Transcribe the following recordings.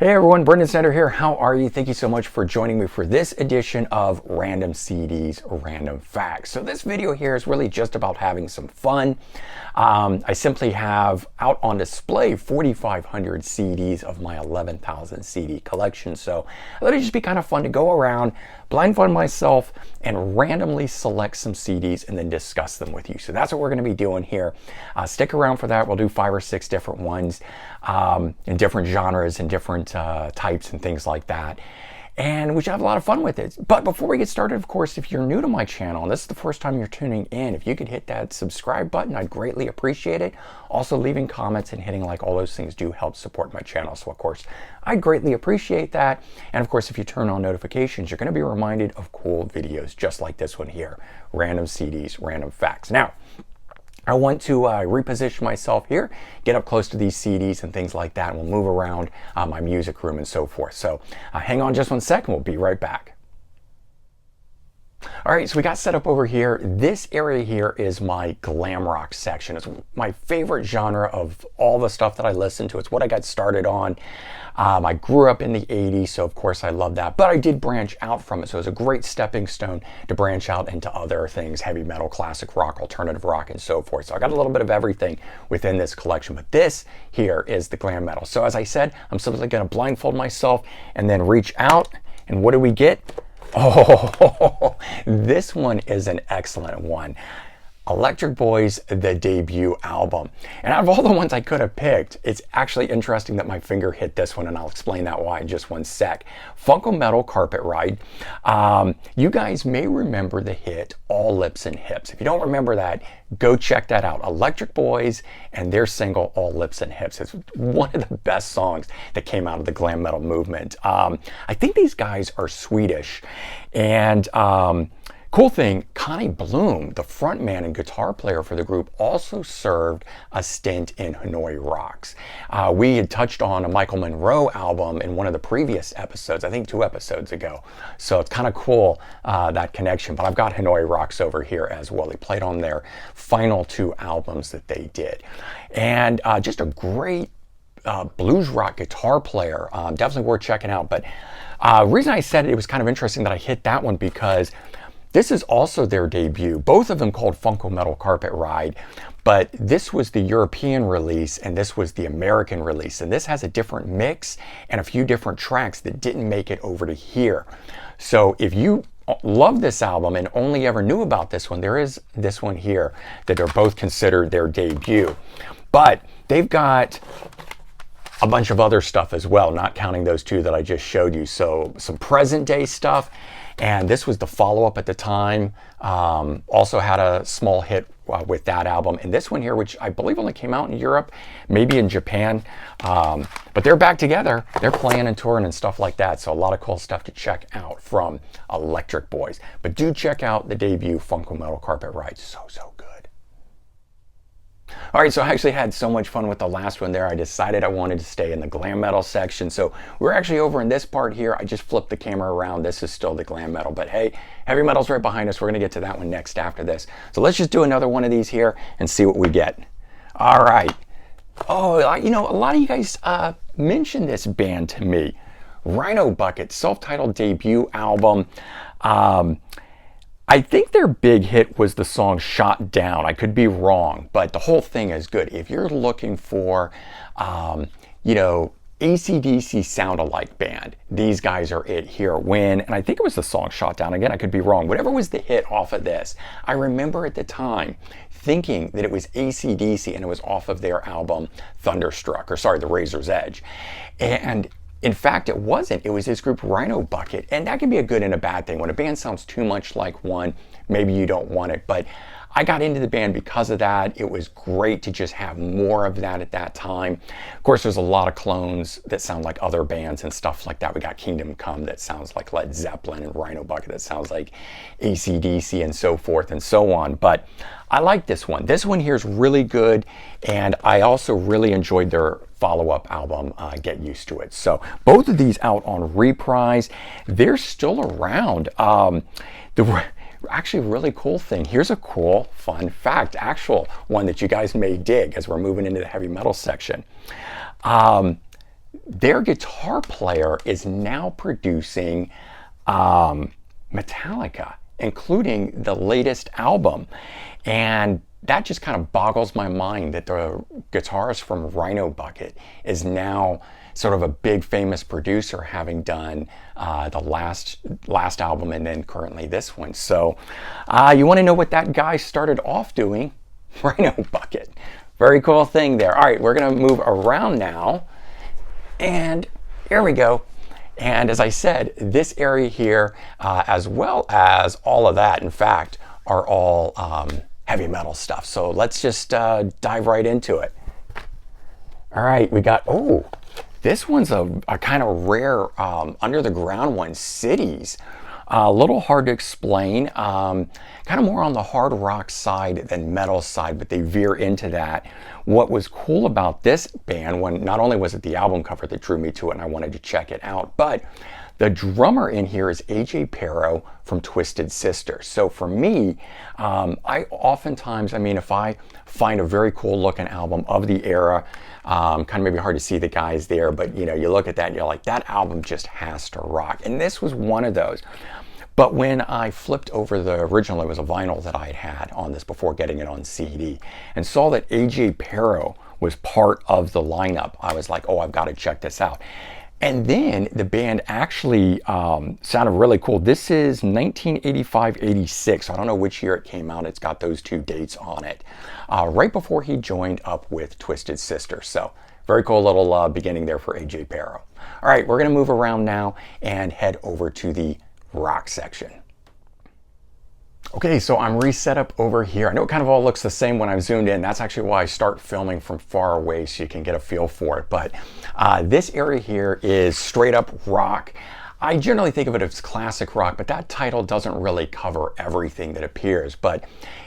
Hey everyone, Brendan Snyder here. How are you? Thank you so much for joining me for this edition of Random CDs, Random Facts. So this video here is really just about having some fun. I simply have out on display 4,500 CDs of my 11,000 CD collection. So I thought it'd just be kind of fun to go around, blindfold myself, and randomly select some CDs and then discuss them with you. So that's what we're going to be doing here. Stick around for that. We'll do 5 or 6 different ones in different genres and different types and things like that. And we should have a lot of fun with it. But before we get started, of course, if you're new to my channel and this is the first time you're tuning in, if you could hit that subscribe button, I'd greatly appreciate it. Also, leaving comments and hitting like, all those things do help support my channel. So of course, I'd greatly appreciate that. And of course, if you turn on notifications, you're going to be reminded of cool videos just like this one here, Random CDs, Random Facts. Now, I want to reposition myself here, get up close to these CDs and things like that, and we'll move around my music room and so forth. So hang on just one second, we'll be right back. All right, so we got set up over here. This area here is my glam rock section. It's my favorite genre of all the stuff that I listen to. It's what I got started on. I grew up in the 80s, so of course I love that. But I did branch out from it, so it was a great stepping stone to branch out into other things, heavy metal, classic rock, alternative rock, and so forth. So I got a little bit of everything within this collection. But this here is the glam metal. So as I said, I'm simply going to blindfold myself and then reach out. And what do we get? Oh, this one is an excellent one. Electric Boys, the debut album. And out of all the ones I could have picked, it's actually interesting that my finger hit this one, and I'll explain that why in just one sec. Funko Metal Carpet Ride. You guys may remember the hit All Lips and Hips. If you don't remember that, go check that out. Electric Boys and their single All Lips and Hips. It's one of the best songs that came out of the glam metal movement. I think these guys are Swedish, and cool thing, Connie Bloom, the frontman and guitar player for the group, also served a stint in Hanoi Rocks. We had touched on a Michael Monroe album in one of the previous episodes, I think 2 episodes ago. So it's kind of cool, that connection. But I've got Hanoi Rocks over here as well. He played on their final 2 albums that they did. And just a great blues rock guitar player. Definitely worth checking out. But the reason I said it was kind of interesting that I hit that one because this is also their debut, both of them called Funko Metal Carpet Ride, but this was the European release and this was the American release. And this has a different mix and a few different tracks that didn't make it over to here. So if you love this album and only ever knew about this one, there is this one here that are both considered their debut. But they've got a bunch of other stuff as well, not counting those 2 that I just showed you. So some present day stuff. And this was the follow-up at the time. Also had a small hit with that album. And this one here, which I believe only came out in Europe, maybe in Japan. But they're back together. They're playing and touring and stuff like that. So a lot of cool stuff to check out from Electric Boys. But do check out the debut Funko Metal Carpet Ride. So good. All right, so I actually had so much fun with the last one there. I decided I wanted to stay in the glam metal section. So we're actually over in this part here. I just flipped the camera around. This is still the glam metal, but hey, heavy metal's right behind us. We're going to get to that one next after this. So let's just do another one of these here and see what we get. All right. Oh, you know, a lot of you guys mentioned this band to me. Rhino Bucket, self-titled debut album. I think their big hit was the song Shot Down. I could be wrong, but the whole thing is good. If you're looking for, you know, AC/DC sound-alike band, these guys are it here. And I think it was the song Shot Down. Again, I could be wrong. Whatever was the hit off of this, I remember at the time thinking that it was AC/DC and it was off of their album Thunderstruck, or sorry, The Razor's Edge. And in fact, it wasn't. It was this group Rhino Bucket, and that can be a good and a bad thing. When a band sounds too much like one, maybe you don't want it. But I got into the band because of that. It was great to just have more of that at that time. Of course, there's a lot of clones that sound like other bands and stuff like that. We got Kingdom Come that sounds like Led Zeppelin, and Rhino Bucket that sounds like AC/DC and so forth and so on. But I like this one. This one here is really good, and I also really enjoyed their follow-up album, Get Used to It. So both of these out on Reprise. They're still around. Actually, really cool thing. Here's a cool, fun fact, actual one that you guys may dig as we're moving into the heavy metal section. their guitar player is now producing Metallica, including the latest album. And that just kind of boggles my mind that the guitarist from Rhino Bucket is now sort of a big famous producer, having done the last album and then currently this one. So you want to know what that guy started off doing? Rhino Bucket. Very cool thing there. All right, we're going to move around now. And here we go. And as I said, this area here, as well as all of that, in fact, are all heavy metal stuff. So let's just dive right into it. All right, we got, oh, this one's a kind of rare under the ground one, Cities. A little hard to explain, kind of more on the hard rock side than metal side, but they veer into that. What was cool about this band, when not only was it the album cover that drew me to it and I wanted to check it out, but the drummer in here is AJ Pero from Twisted Sister. So for me, I oftentimes, I mean, if I find a very cool looking album of the era, kind of maybe hard to see the guys there, but you know, you look at that and you're like, that album just has to rock. And this was one of those. But when I flipped over the original, it was a vinyl that I had on this before getting it on CD, and saw that AJ Pero was part of the lineup, I was like, oh, I've got to check this out. And then the band actually sounded really cool. This is 1985-86. I don't know which year it came out. It's got those two dates on it. Right before he joined up with Twisted Sister. So very cool little beginning there for AJ Pero. All right, we're going to move around now and head over to the rock section. Okay, so I'm reset up over here. I know it kind of all looks the same when I've zoomed in. That's actually why I start filming from far away, so you can get a feel for it. But this area here is straight up rock. I generally think of it as classic rock, but that title doesn't really cover everything that appears. But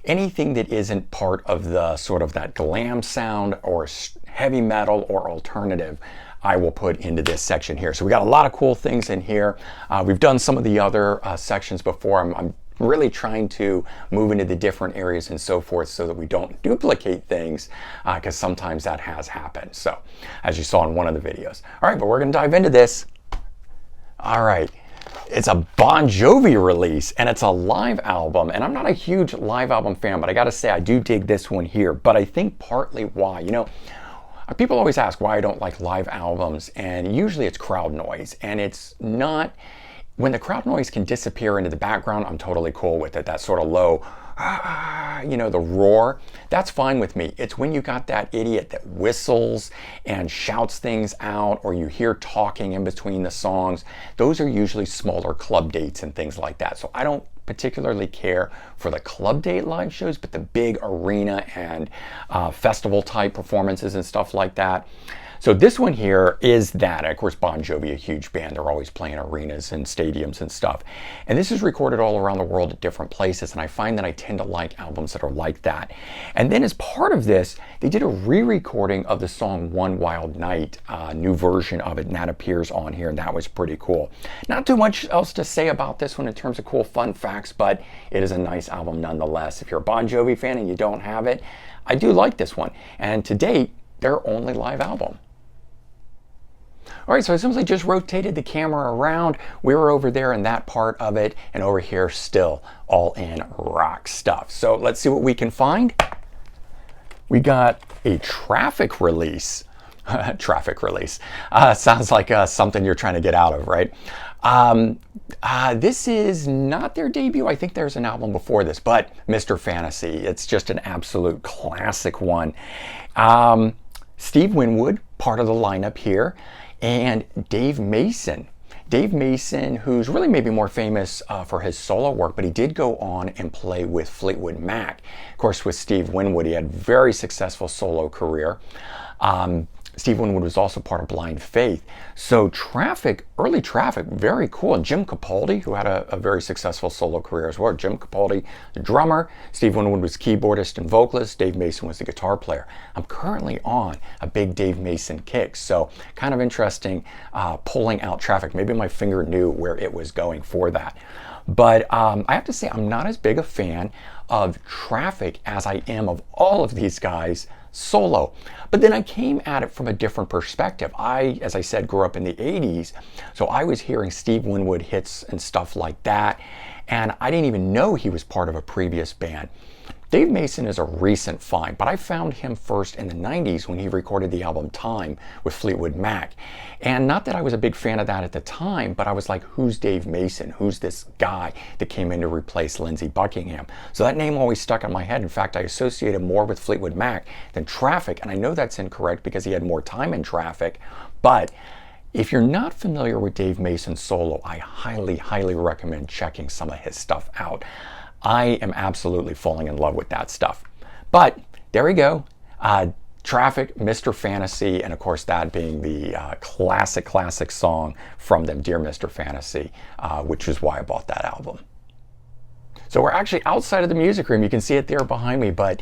anything that isn't part of the sort of that glam sound or heavy metal or alternative, I will put into this section here. So we got a lot of cool things in here. We've done some of the other sections before. I'm really trying to move into the different areas and so forth so that we don't duplicate things, because sometimes that has happened. So as you saw in one of the videos. All right, but we're gonna dive into this. All right, it's a Bon Jovi release and it's a live album, and I'm not a huge live album fan, but I gotta say I do dig this one here. But I think partly why, you know, people always ask why I don't like live albums, and usually it's crowd noise. And it's not, when the crowd noise can disappear into the background, I'm totally cool with it. That sort of low, you know, the roar, that's fine with me. It's when you got that idiot that whistles and shouts things out, or you hear talking in between the songs. Those are usually smaller club dates and things like that. So I don't particularly care for the club date live shows, but the big arena and festival type performances and stuff like that. So this one here is that. Of course, Bon Jovi, a huge band. They're always playing arenas and stadiums and stuff. And this is recorded all around the world at different places. And I find that I tend to like albums that are like that. And then as part of this, they did a re-recording of the song One Wild Night, new version of it. And that appears on here. And that was pretty cool. Not too much else to say about this one in terms of cool fun facts, but it is a nice album nonetheless. If you're a Bon Jovi fan and you don't have it, I do like this one. And to date, their only live album. All right, so I simply just rotated the camera around. We were over there in that part of it, and over here still all in rock stuff. So let's see what we can find. We got a Traffic release. Traffic release. Sounds like something you're trying to get out of, right? This is not their debut. I think there's an album before this, but Mr. Fantasy. It's just an absolute classic one. Steve Winwood, part of the lineup here. And Dave Mason. Dave Mason, who's really maybe more famous for his solo work, but he did go on and play with Fleetwood Mac. Of course, with Steve Winwood, he had a very successful solo career. Steve Winwood was also part of Blind Faith. So Traffic, early Traffic, very cool. And Jim Capaldi, who had a very successful solo career as well. Jim Capaldi, the drummer. Steve Winwood was keyboardist and vocalist. Dave Mason was the guitar player. I'm currently on a big Dave Mason kick. So kind of interesting pulling out Traffic. Maybe my finger knew where it was going for that. But I have to say, I'm not as big a fan of Traffic as I am of all of these guys solo. But then I came at it from a different perspective. As I said, grew up in the 80s, so I was hearing Steve Winwood hits and stuff like that, and I didn't even know he was part of a previous band. Dave Mason is a recent find, but I found him first in the 90s when he recorded the album Time with Fleetwood Mac. And not that I was a big fan of that at the time, but I was like, who's Dave Mason? Who's this guy that came in to replace Lindsey Buckingham? So that name always stuck in my head. In fact, I associated more with Fleetwood Mac than Traffic, and I know that's incorrect because he had more time in Traffic, but if you're not familiar with Dave Mason's solo, I highly, highly recommend checking some of his stuff out. I am absolutely falling in love with that stuff. But there we go. Traffic, Mr. Fantasy, and of course that being the classic song from them, Dear Mr. Fantasy, which is why I bought that album. So we're actually outside of the music room. You can see it there behind me, but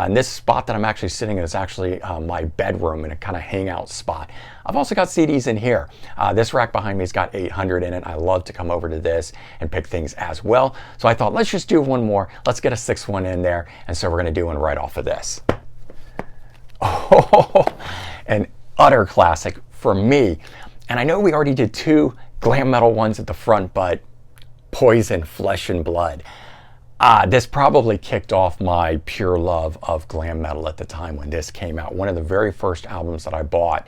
this spot that I'm actually sitting in is actually my bedroom and a kind of hangout spot. I've also got CDs in here. This rack behind me has got 800 in it. I love to come over to this and pick things as well. So I thought, let's just do one more. Let's get a 6-1 in there. And so we're going to do one right off of this. Oh, an utter classic for me. And I know we already did 2 glam metal ones at the front, but Poison, Flesh and Blood. This probably kicked off my pure love of glam metal at the time when this came out. One of the very first albums that I bought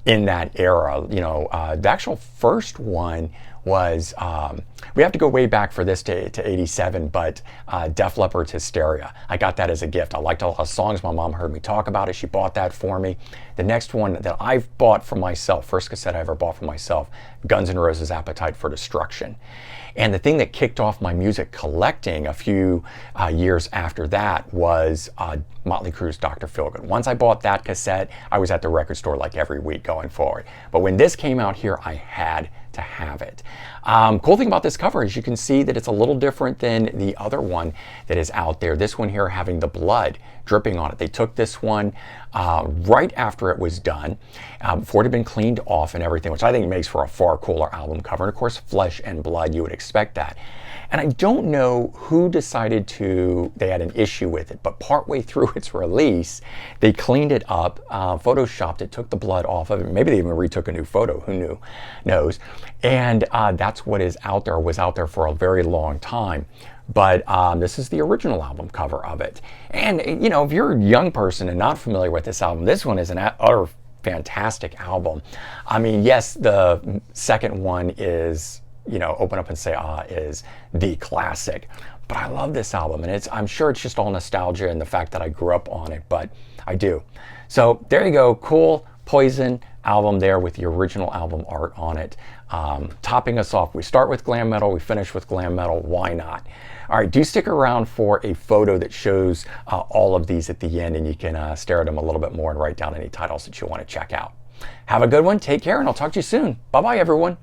in that era. You know, the actual first one was, we have to go way back for this to 87, but Def Leppard's Hysteria. I got that as a gift. I liked a lot of songs. My mom heard me talk about it. She bought that for me. The next one that I've bought for myself, first cassette I ever bought for myself, Guns N' Roses' Appetite for Destruction. And the thing that kicked off my music collecting a few years after that was Motley Crue's Dr. Feelgood. Once I bought that cassette, I was at the record store like every week going forward. But when this came out here, I had to have it. Cool thing about this cover is you can see that it's a little different than the other one that is out there. This one here having the blood dripping on it. They took this one right after it was done, before it had been cleaned off and everything, which I think makes for a far cooler album cover. And of course, Flesh and Blood, you would expect that. And I don't know who decided they had an issue with it, but partway through its release, they cleaned it up, photoshopped it, took the blood off of it. Maybe they even retook a new photo, who knows. And that's what was out there for a very long time. But this is the original album cover of it. And, you know, if you're a young person and not familiar with this album, this one is an utter fantastic album. I mean, yes, the second one is, you know, Open Up and Say Ah is the classic. But I love this album, and I'm sure it's just all nostalgia and the fact that I grew up on it, but I do. So there you go, cool Poison album there with the original album art on it. Topping us off, we start with glam metal, we finish with glam metal, why not? All right, do stick around for a photo that shows all of these at the end, and you can stare at them a little bit more and write down any titles that you want to check out. Have a good one, take care, and I'll talk to you soon. Bye-bye, everyone.